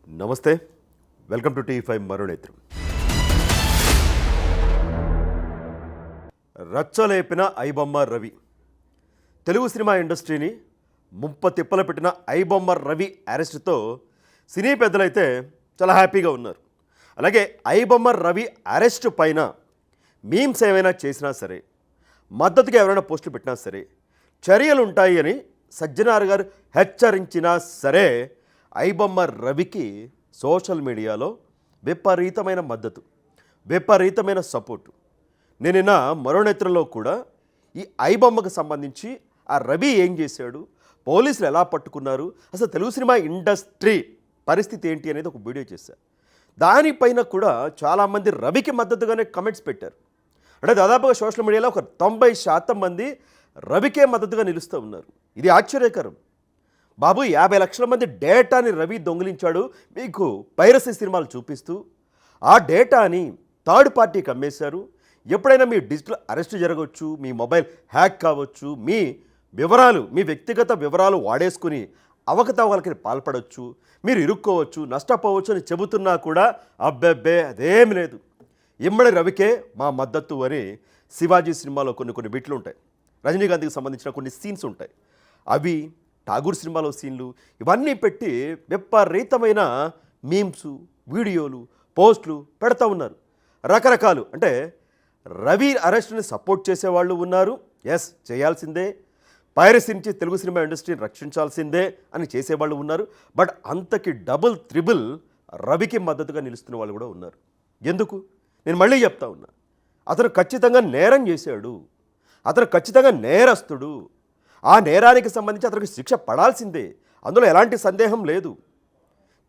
నమస్తే, welcome to T five మరునేత్రం. రచ్చలేపిన ఐబొమ్మ రవి తెలుగు సినిమా ఇండస్ట్రీని తిప్పలు పెట్టిన ఐబొమ్మ రవి అరెస్ట్తో సినీ పెద్దలైతే చాలా హ్యాపీగా ఉన్నారు. అలాగే ఐబొమ్మ రవి అరెస్ట్ పైన మీమ్స్ ఏమైనా చేసినా సరే, మద్దతుగా ఎవరైనా పోస్టులు పెట్టినా సరే చర్యలు ఉంటాయి అని సజ్జనార్ గారు హెచ్చరించినా సరే ఐబొమ్మ రవికి సోషల్ మీడియాలో విపరీతమైన మద్దతు, విపరీతమైన సపోర్టు. నిన్న మరోనేత్రంలో కూడా ఈ ఐబొమ్మకు సంబంధించి ఆ రవి ఏం చేశాడు, పోలీసులు ఎలా పట్టుకున్నారు, అసలు తెలుగు సినిమా ఇండస్ట్రీ పరిస్థితి ఏంటి అనేది ఒక వీడియో చేశారు. దానిపైన కూడా చాలామంది రవికి మద్దతుగానే కమెంట్స్ పెట్టారు. అంటే దాదాపుగా సోషల్ మీడియాలో ఒక 90% మంది రవికే మద్దతుగా నిలుస్తూ ఉన్నారు. ఇది ఆశ్చర్యకరం. బాబు 50 లక్షల మంది డేటాని రవి దొంగిలించాడు మీకు పైరసీ సినిమాలు చూపిస్తూ. ఆ డేటాని థర్డ్ పార్టీకి అమ్మేశారు. ఎప్పుడైనా మీ డిజిటల్ అరెస్ట్ జరగవచ్చు, మీ మొబైల్ హ్యాక్ కావచ్చు, మీ వివరాలు, మీ వ్యక్తిగత వివరాలు వాడేసుకుని అవకతవకలకి పాల్పడవచ్చు, మీరు ఇరుక్కోవచ్చు, నష్టపోవచ్చు అని చెబుతున్నా కూడా అబ్బెబ్బే అదేమి లేదు, ఇమ్మడి రవికే మా మద్దతు అని శివాజీ సినిమాలో కొన్ని బిట్లు ఉంటాయి, రజనీకాంత్కి సంబంధించిన కొన్ని సీన్స్ ఉంటాయి, అవి ఠాగూర్ సినిమాలో సీన్లు ఇవన్నీ పెట్టి విపరీతమైన మీమ్స్, వీడియోలు, పోస్టులు పెడతా ఉన్నారు. రకరకాలు. అంటే రవి అరెస్ట్ని సపోర్ట్ చేసేవాళ్ళు ఉన్నారు, ఎస్ చేయాల్సిందే, పైరసీ నుంచి తెలుగు సినిమా ఇండస్ట్రీని రక్షించాల్సిందే అని చేసేవాళ్ళు ఉన్నారు. బట్ అంతకి డబుల్ త్రిబుల్ రవికి మద్దతుగా నిలుస్తున్న వాళ్ళు కూడా ఉన్నారు. ఎందుకు? నేను మళ్ళీ చెప్తా ఉన్నా, అతను ఖచ్చితంగా నేరం చేశాడు, అతను ఖచ్చితంగా నేరస్తుడు, ఆ నేరానికి సంబంధించి అతనికి శిక్ష పడాల్సిందే, అందులో ఎలాంటి సందేహం లేదు.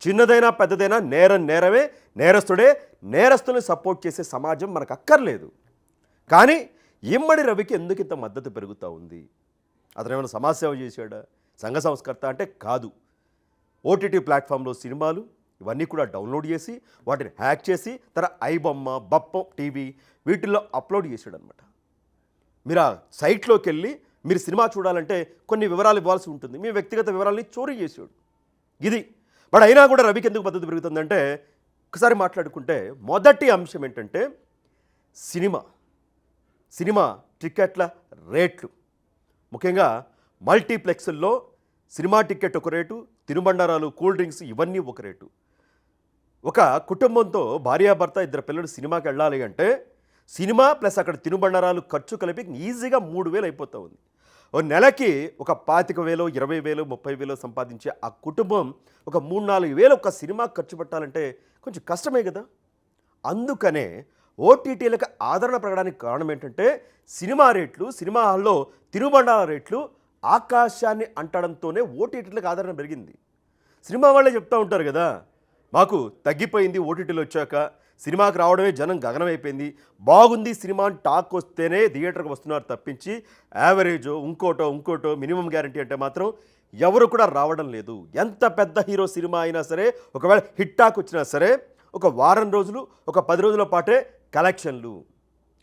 చిన్నదైనా పెద్దదైనా నేరమే, నేరస్తుడే. నేరస్తుని సపోర్ట్ చేసే సమాజం మనకు అక్కర్లేదు. కానీ ఇమ్మడి రవికి ఎందుకు ఇంత మద్దతు పెరుగుతూ ఉంది? అతను ఏమైనా సమాజసేవ చేశాడా, సంఘ సంస్కర్త అంటే కాదు. ఓటీటీ ప్లాట్ఫామ్లో సినిమాలు ఇవన్నీ కూడా డౌన్లోడ్ చేసి వాటిని హ్యాక్ చేసి తన ఐబొమ్మ, బప్పం టీవీ వీటిల్లో అప్లోడ్ చేశాడు అనమాట. మీరు ఆ సైట్లోకి వెళ్ళి మీరు సినిమా చూడాలంటే కొన్ని వివరాలు ఇవ్వాల్సి ఉంటుంది, మీ వ్యక్తిగత వివరాలని చోరీ చేసాడు. ఇది బట్ అయినా కూడా రవికి ఎందుకు మద్దతు పెరుగుతుందంటే, ఒకసారి మాట్లాడుకుంటే మొదటి అంశం ఏంటంటే సినిమా టికెట్ల రేట్లు. ముఖ్యంగా మల్టీప్లెక్స్ల్లో సినిమా టికెట్ ఒక రేటు, తినుబండారాలు, కూల్ డ్రింక్స్ ఇవన్నీ ఒక రేటు. ఒక కుటుంబంతో భార్యాభర్త 2 పిల్లలు సినిమాకి వెళ్ళాలి అంటే సినిమా ప్లస్ అక్కడ తినుబండారాలు ఖర్చు కలిపి ఈజీగా 3,000 అయిపోతూ ఉంది. ఓ నెలకి ఒక 25,000, 20,000, 30,000 సంపాదించే ఆ కుటుంబం ఒక 3-4 వేలు ఒక సినిమా ఖర్చు పెట్టాలంటే కొంచెం కష్టమే కదా. అందుకనే ఓటీటీలకు ఆదరణ పెరగడానికి కారణం ఏంటంటే సినిమా రేట్లు, సినిమా హాల్లో తినుబండారాల రేట్లు ఆకాశాన్ని అంటడంతోనే ఓటీటీలకు ఆదరణ పెరిగింది. సినిమా వాళ్ళే చెప్తూ ఉంటారు కదా, మాకు తగ్గిపోయింది ఓటీటీలు వచ్చాక, సినిమాకి రావడమే జనం గగనమైపోయింది, బాగుంది సినిమా టాక్ వస్తేనే థియేటర్కి వస్తున్నారు తప్పించి యావరేజో ఇంకోటో మినిమం గ్యారంటీ అంటే మాత్రం ఎవరు కూడా రావడం లేదు. ఎంత పెద్ద హీరో సినిమా అయినా సరే, ఒకవేళ హిట్ టాక్ వచ్చినా సరే ఒక వారం రోజులు, ఒక 10 రోజుల పాటే కలెక్షన్లు,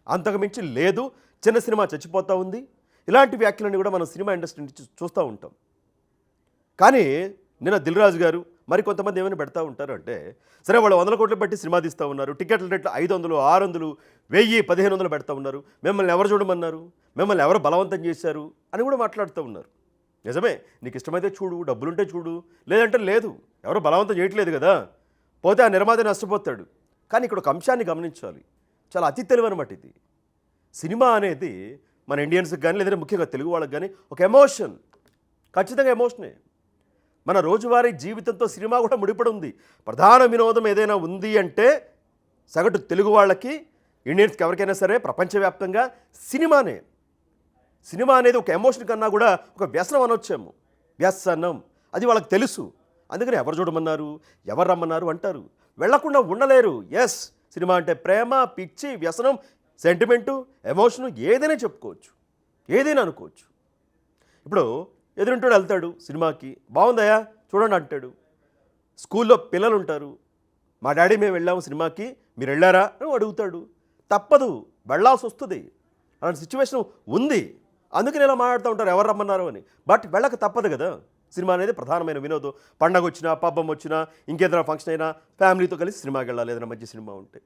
అంతకుమించి లేదు. చిన్న సినిమా చచ్చిపోతూ ఉంది. ఇలాంటి వ్యాఖ్యలన్నీ కూడా మనం సినిమా ఇండస్ట్రీ నుంచి చూస్తూ ఉంటాం. కానీ నిన్న దిల్ రాజు గారు మరి కొంతమంది ఏమైనా పెడతా ఉంటారు అంటే, సరే వాళ్ళు 100 కోట్లు పెట్టి సినిమా తీస్తూ ఉన్నారు, టికెట్ల రేట్లు 500, 600, 1000, 1500 పెడతా ఉన్నారు, మిమ్మల్ని ఎవరు చూడమన్నారు, మిమ్మల్ని ఎవరు బలవంతం చేశారు అని కూడా మాట్లాడుతూ ఉన్నారు. నిజమే, నీకు ఇష్టమైతే చూడు, డబ్బులుంటే చూడు, లేదంటే లేదు, ఎవరు బలవంతం చేయట్లేదు కదా, పోతే ఆ నిర్మాత నష్టపోతాడు. కానీ ఇక్కడ ఒక అంశాన్ని గమనించాలి, చాలా అతి తెలివనమాట ఇది. సినిమా అనేది మన ఇండియన్స్కి కానీ లేదంటే ముఖ్యంగా తెలుగు వాళ్ళకి కానీ ఒక ఎమోషన్, ఖచ్చితంగా ఎమోషనే. మన రోజువారీ జీవితంతో సినిమా కూడా ముడిపడి ఉంది. ప్రధాన వినోదం ఏదైనా ఉంది అంటే సగటు తెలుగు వాళ్ళకి, ఇండియన్స్కి ఎవరికైనా సరే ప్రపంచవ్యాప్తంగా సినిమానే. సినిమా అనేది ఒక ఎమోషన్ కన్నా కూడా ఒక వ్యసనం అనొచ్చేమో, వ్యసనం. అది వాళ్ళకి తెలుసు. అందుకని ఎవరు చూడమన్నారు, ఎవరు రమ్మన్నారు అంటారు, వెళ్లకుండా ఉండలేరు. ఎస్, సినిమా అంటే ప్రేమ, పిచ్చి, వ్యసనం, సెంటిమెంటు, ఎమోషను ఏదైనా చెప్పుకోవచ్చు, ఏదైనా అనుకోవచ్చు. ఇప్పుడు ఎదురుంటాడు, వెళ్తాడు సినిమాకి, బాగుందయా చూడండి అంటాడు. స్కూల్లో పిల్లలు ఉంటారు, మా డాడీ మేము వెళ్ళాము సినిమాకి, మీరు వెళ్ళారా అని అడుగుతాడు. తప్పదు, వెళ్ళాల్సి వస్తుంది, అలాంటి సిచ్యువేషన్ ఉంది. అందుకని ఇలా మాట్లాడుతూ ఉంటారు ఎవరు రమ్మన్నారు అని. బట్ వెళ్ళక తప్పదు కదా. సినిమా అనేది ప్రధానమైన వినోదం. పండగ వచ్చినా, పబ్బం వచ్చినా, ఇంకేదైనా ఫంక్షన్ అయినా ఫ్యామిలీతో కలిసి సినిమాకి వెళ్ళాలి. ఏదైనా మంచి సినిమా ఉంటే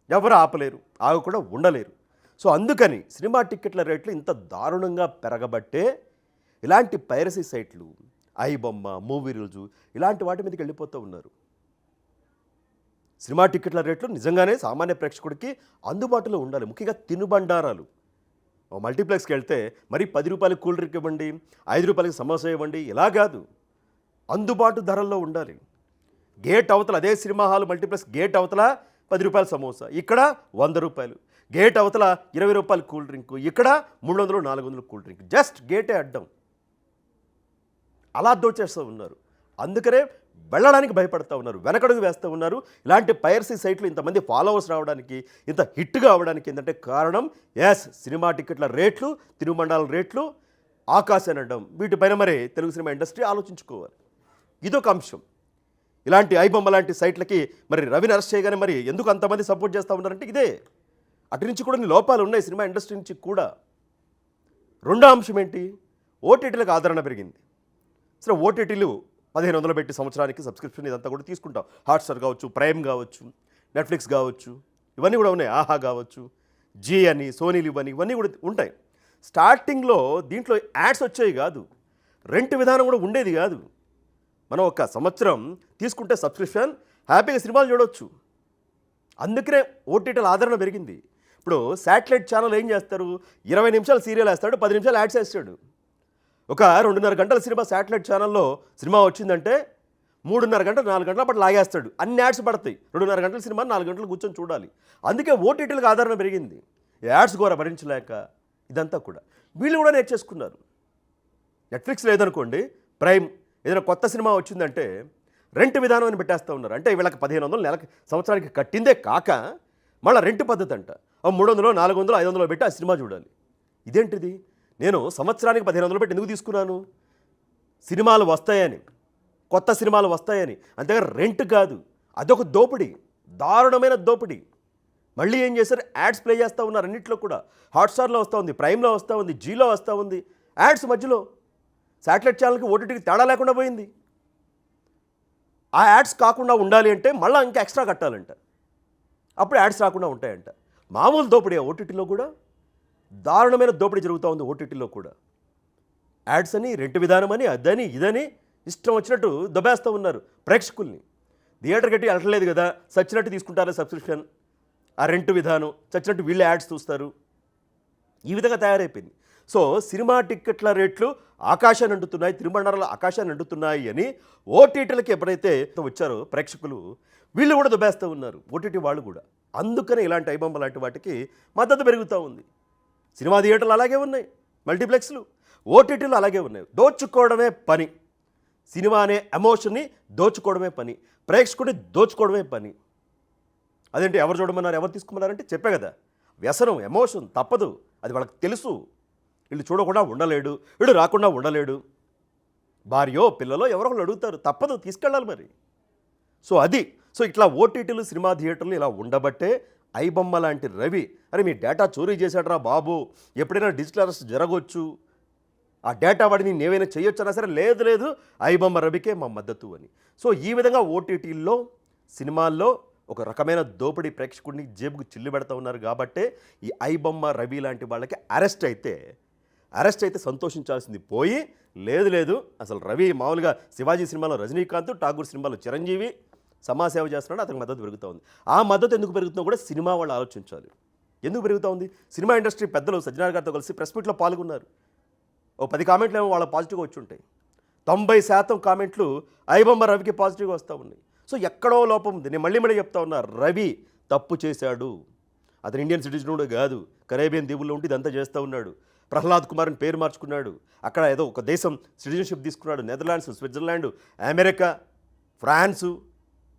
ఎవరు ఆపలేరు, ఆగకుండా ఉండలేరు. సో అందుకని సినిమా టిక్కెట్ల రేట్లు ఇంత దారుణంగా పెరగబట్టే ఇలాంటి పైరసీ సైట్లు, ఐబొమ్మ, మూవీ రూల్స్ ఇలాంటి వాటి మీదకి వెళ్ళిపోతూ ఉన్నారు. సినిమా టిక్కెట్ల రేట్లు నిజంగానే సామాన్య ప్రేక్షకుడికి అందుబాటులో ఉండాలి. ముఖ్యంగా తినుబండారాలు. మల్టీప్లెక్స్కి వెళ్తే మరి 10 రూపాయలకి కూల్ డ్రింక్ ఇవ్వండి, 5 రూపాయలకి సమోసా ఇవ్వండి, ఇలా కాదు. అందుబాటు ధరల్లో ఉండాలి. గేట్ అవతల అదే సినిమా హాల్ మల్టీప్లెక్స్ గేట్ అవతల 10 రూపాయల సమోసా, ఇక్కడ 100 రూపాయలు. గేట్ అవతల 20 రూపాయల కూల్ డ్రింక్, ఇక్కడ 300, 400 కూల్ డ్రింక్. జస్ట్ గేటే అడ్డం. అలా దోచేస్తూ ఉన్నారు. అందుకనే వెళ్ళడానికి భయపడుతూ ఉన్నారు, వెనకడుగు వేస్తూ ఉన్నారు. ఇలాంటి పైరసీ సైట్లు ఇంతమంది ఫాలోవర్స్ రావడానికి, ఇంత హిట్గా అవ్వడానికి ఏంటంటే కారణం సినిమా టికెట్ల రేట్లు, తినుబండాల రేట్లు ఆకాశాన్ని అడ్డం. వీటిపైన మరి తెలుగు సినిమా ఇండస్ట్రీ ఆలోచించుకోవాలి. ఇదొక అంశం. ఇలాంటి ఐబొమ్మ లాంటి సైట్లకి మరి రవిని అరెస్ట్ చేయగానే మరి ఎందుకు అంతమంది సపోర్ట్ చేస్తూ ఉన్నారంటే ఇదే. అటు నుంచి కూడా లోపాలు ఉన్నాయి సినిమా ఇండస్ట్రీ నుంచి కూడా. రెండో అంశం ఏంటి? ఓటీటీలకు ఆదరణ పెరిగింది. సరే, ఓటీటీలు 1500 పెట్టి సంవత్సరానికి సబ్స్క్రిప్షన్ ఇదంతా కూడా తీసుకుంటాం. హాట్స్టార్ కావచ్చు, ప్రైమ్ కావచ్చు, నెట్ఫ్లిక్స్ కావచ్చు, ఇవన్నీ కూడా ఉన్నాయి. ఆహా కావచ్చు, జీ అని, సోనీ లివ్ అని, ఇవన్నీ కూడా ఉంటాయి. స్టార్టింగ్లో దీంట్లో యాడ్స్ వచ్చేవి కాదు, రెంట్ విధానం కూడా ఉండేది కాదు. మనం ఒక సంవత్సరం తీసుకుంటే సబ్స్క్రిప్షన్ హ్యాపీగా సినిమాలు చూడవచ్చు. అందుకనే ఓటీటీల ఆదరణ పెరిగింది. ఇప్పుడు శాటిలైట్ ఛానల్ ఏం చేస్తారు? 20 నిమిషాలు సీరియల్ వేస్తాడు, 10 నిమిషాలు యాడ్స్ వేస్తాడు. ఒక 2.5 గంటల సినిమా శాటిలైట్ ఛానల్లో సినిమా వచ్చిందంటే 3.5 గంటలు 4 గంటల పాటు లాగేస్తాడు. అన్ని యాడ్స్ పడతాయి. 2.5 గంటల సినిమా 4 గంటలు కూర్చొని చూడాలి. అందుకే ఓటీటీలకు ఆదరణ పెరిగింది. యాడ్స్ కూడా భరించలేక ఇదంతా కూడా వీళ్ళు కూడా నేర్చేసుకున్నారు. నెట్ఫ్లిక్స్ లేదనుకోండి, ప్రైమ్ ఏదైనా కొత్త సినిమా వచ్చిందంటే రెంట్ విధానం అని పెట్టేస్తూ ఉన్నారు. అంటే వీళ్ళకి 1500 నెలకి సంవత్సరానికి కట్టిందే కాక మళ్ళీ రెంట్ పద్ధతి అంట. 300, 400, 500 పెట్టి ఆ సినిమా చూడాలి. ఇదేంటిది? నేను సంవత్సరానికి 1500 పెట్టి ఎందుకు తీసుకున్నాను? సినిమాలు వస్తాయని, కొత్త సినిమాలు వస్తాయని. అంతేగాని రెంట్ కాదు. అదొక దోపిడీ, దారుణమైన దోపిడీ. మళ్ళీ ఏం చేశారు? యాడ్స్ ప్లే చేస్తూ ఉన్నారు అన్నింటిలో కూడా. హాట్స్టార్లో వస్తూ ఉంది, ప్రైమ్లో వస్తూ ఉంది, జీలో వస్తూ ఉంది. యాడ్స్ మధ్యలో శాటిలైట్ ఛానల్కి ఓటీటీకి తేడా లేకుండా పోయింది. ఆ యాడ్స్ కాకుండా ఉండాలి అంటే మళ్ళీ ఇంకా ఎక్స్ట్రా కట్టాలంట. అప్పుడు యాడ్స్ రాకుండా ఉంటాయంట. మామూలు దోపిడీ ఓటీటీలో కూడా దారుణమైన దోపిడీ జరుగుతూ ఉంది. ఓటీటీలో కూడా యాడ్స్ అని, రెంట్ విధానం అని, అదని ఇదని ఇష్టం వచ్చినట్టు దొబ్బేస్తూ ఉన్నారు ప్రేక్షకుల్ని. థియేటర్ కట్టి వెళ్ళట్లేదు కదా, చచ్చినట్టు తీసుకుంటారు సబ్స్క్రిప్షన్. ఆ రెంట్ విధానం చచ్చినట్టు వీళ్ళే యాడ్స్ చూస్తారు. ఈ విధంగా తయారైపోయింది. సో సినిమా టిక్కెట్ల రేట్లు ఆకాశాన్ని అంటుతున్నాయి, తిరుమణాలు ఆకాశాన్ని అంటుతున్నాయి అని ఓటీటీలకి ఎప్పుడైతే వచ్చారో ప్రేక్షకులు, వీళ్ళు కూడా దుబ్బేస్తూ ఉన్నారు, ఓటీటీ వాళ్ళు కూడా. అందుకని ఇలాంటి ఐబొమ్మ లాంటి వాటికి మద్దతు పెరుగుతూ ఉంది. సినిమా థియేటర్లు అలాగే ఉన్నాయి, మల్టీప్లెక్స్లు, ఓటీటీలు అలాగే ఉన్నాయి. దోచుకోవడమే పని. సినిమా అనే ఎమోషన్ని దోచుకోవడమే పని, ప్రేక్షకుడిని దోచుకోవడమే పని. అదేంటి ఎవరు చూడమన్నారు, ఎవరు తీసుకోమన్నారంటే చెప్పే కదా, వ్యసనం, ఎమోషన్ తప్పదు. అది వాళ్ళకి తెలుసు. వీళ్ళు చూడకుండా ఉండలేడు, వీడు రాకుండా ఉండలేడు. భార్యో పిల్లలో ఎవరో ఒకళ్ళు అడుగుతారు, తప్పదు, తీసుకెళ్ళాలి మరి. సో ఇట్లా ఓటీటీలు, సినిమా థియేటర్లు ఇలా ఉండబట్టే ఐబొమ్మ లాంటి రవి, అరే మీ డేటా చోరీ చేశాడరా బాబు, ఎప్పుడైనా డిజిటల్ అరెస్ట్ జరగవచ్చు, ఆ డేటా వాడిని నేనేమైనా చేయొచ్చు అన్నా సరే, లేదు ఐబొమ్మ రవికే మా మద్దతు అని. సో ఈ విధంగా ఓటీటీల్లో, సినిమాల్లో ఒక రకమైన దోపిడీ ప్రేక్షకుడిని జేబుకు చిల్లు పెడతా ఉన్నారు. కాబట్టే ఈ ఐబొమ్మ రవి లాంటి వాళ్ళకి అరెస్ట్ అయితే సంతోషించాల్సింది పోయి, లేదు అసలు రవి మామూలుగా శివాజీ సినిమాలో రజనీకాంత్, ఠాగూర్ సినిమాలో చిరంజీవి సమాజసేవ చేస్తున్నాడు, అతనికి మద్దతు పెరుగుతూ ఉంది. ఆ మద్దతు ఎందుకు పెరుగుతుందో కూడా సినిమా వాళ్ళు ఆలోచించాలి. ఎందుకు పెరుగుతూ ఉంది? సినిమా ఇండస్ట్రీ పెద్దలు సజ్జనార్ గారితో కలిసి ప్రెస్ మీట్లో పాల్గొన్నారు. ఓ 10 కామెంట్లు ఏమో వాళ్ళ పాజిటివ్గా వచ్చి ఉంటాయి. 90% కామెంట్లు ఐబొమ్మ రవికి పాజిటివ్గా వస్తూ ఉన్నాయి. సో ఎక్కడో లోపం ఉంది. నేను మళ్ళీ చెప్తా ఉన్నా, రవి తప్పు చేశాడు. అతను ఇండియన్ సిటిజన్ కూడా కాదు, కరేబియన్ దీవుల్లో ఉండి ఇదంతా చేస్తూ ఉన్నాడు. ప్రహ్లాద్ కుమార్ అని పేరు మార్చుకున్నాడు, అక్కడ ఏదో ఒక దేశం సిటిజన్షిప్ తీసుకున్నాడు. నెదర్లాండ్స్, స్విట్జర్లాండ్, అమెరికా, ఫ్రాన్సు,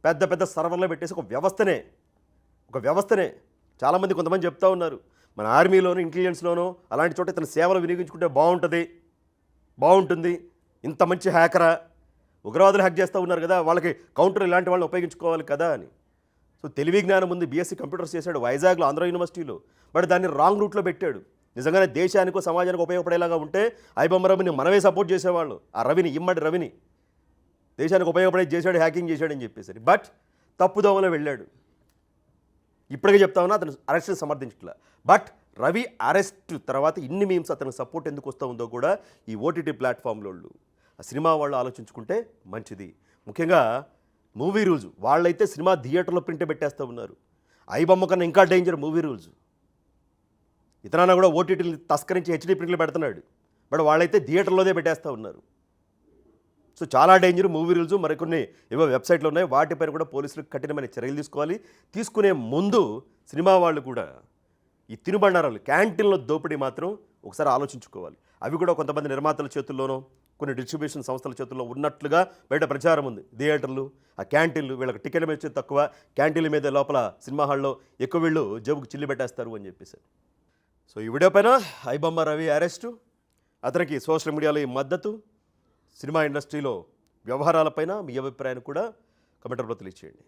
పెద్ద సర్వర్లో పెట్టేసి ఒక వ్యవస్థనే చాలామంది కొంతమంది చెప్తా ఉన్నారు, మన ఆర్మీలోనూ, ఇంటెలిజెన్స్లోనూ అలాంటి చోట ఇతను సేవలు వినియోగించుకుంటే బాగుంటుంది. ఇంత మంచి హ్యాకరా, ఉగ్రవాదులు హ్యాక్ చేస్తూ ఉన్నారు కదా, వాళ్ళకి కౌంటర్ ఇలాంటి వాళ్ళని ఉపయోగించుకోవాలి కదా అని. సో తెలివి జ్ఞానం ఉంది, బీఎస్సీ కంప్యూటర్స్ చేశాడు వైజాగ్లో, ఆంధ్ర యూనివర్సిటీలో. బట్ దాన్ని రాంగ్ రూట్లో పెట్టాడు. నిజంగానే దేశానికో సమాజానికి ఉపయోగపడేలాగా ఉంటే ఐబొమ్మ రవిని మనమే సపోర్ట్ చేసేవాళ్ళు. ఆ రవిని ఇమ్మడి రవిని దేశానికి ఉపయోగపడేది చేశాడు, హ్యాకింగ్ చేశాడని చెప్పేసి. బట్ తప్పుదోవలో వెళ్ళాడు. ఇప్పటికే చెప్తా ఉన్నా అతను అరెస్ట్ సమర్థించట్లా. బట్ రవి అరెస్ట్ తర్వాత ఇన్ని మీమ్స్ అతనికి సపోర్ట్ ఎందుకు వస్తూ ఉందో కూడా ఈ ఓటీటీ ప్లాట్ఫామ్లో ఆ సినిమా వాళ్ళు ఆలోచించుకుంటే మంచిది. ముఖ్యంగా మూవీ రూల్స్ వాళ్ళైతే సినిమా థియేటర్లో ప్రింట్ పెట్టేస్తూ ఉన్నారు. ఐబొమ్మ కన్నా ఇంకా డేంజర్ మూవీ రూల్స్. ఇతనాన్న కూడా ఓటీటీలు తస్కరించి హెచ్డీ ప్రింట్లు పెడుతున్నాడు. బట్ వాళ్ళైతే థియేటర్లోనే పెట్టేస్తూ ఉన్నారు. సో చాలా డేంజర్ మూవీ రూల్స్. మరికొన్ని ఏవో వెబ్సైట్లు ఉన్నాయి, వాటిపైన కూడా పోలీసులు కఠినమైన చర్యలు తీసుకోవాలి. తీసుకునే ముందు సినిమా వాళ్ళు కూడా ఈ తినుబండారాలు క్యాంటీన్లో దోపిడీ మాత్రం ఒకసారి ఆలోచించుకోవాలి. అవి కూడా కొంతమంది నిర్మాతల చేతుల్లోనో కొన్ని డిస్ట్రిబ్యూషన్ సంస్థల చేతుల్లో ఉన్నట్లుగా బయట ప్రచారం ఉంది. థియేటర్లు, ఆ క్యాంటీన్లు, వీళ్ళకి టికెట్ మీద తక్కువ, క్యాంటీన్ల మీద లోపల సినిమా హాల్లో ఎక్కువ వీళ్ళు జేబుకు చిల్లి పెట్టేస్తారు అని చెప్పేసి. సో ఈ వీడియో పైన ఐబొమ్మ రవి అరెస్టు, అతనికి సోషల్ మీడియాలో ఈ మద్దతు, సినిమా ఇండస్ట్రీలో వ్యవహారాలపైన మీ అభిప్రాయాన్ని కూడా కమెంటర్లో తెలియచేయండి.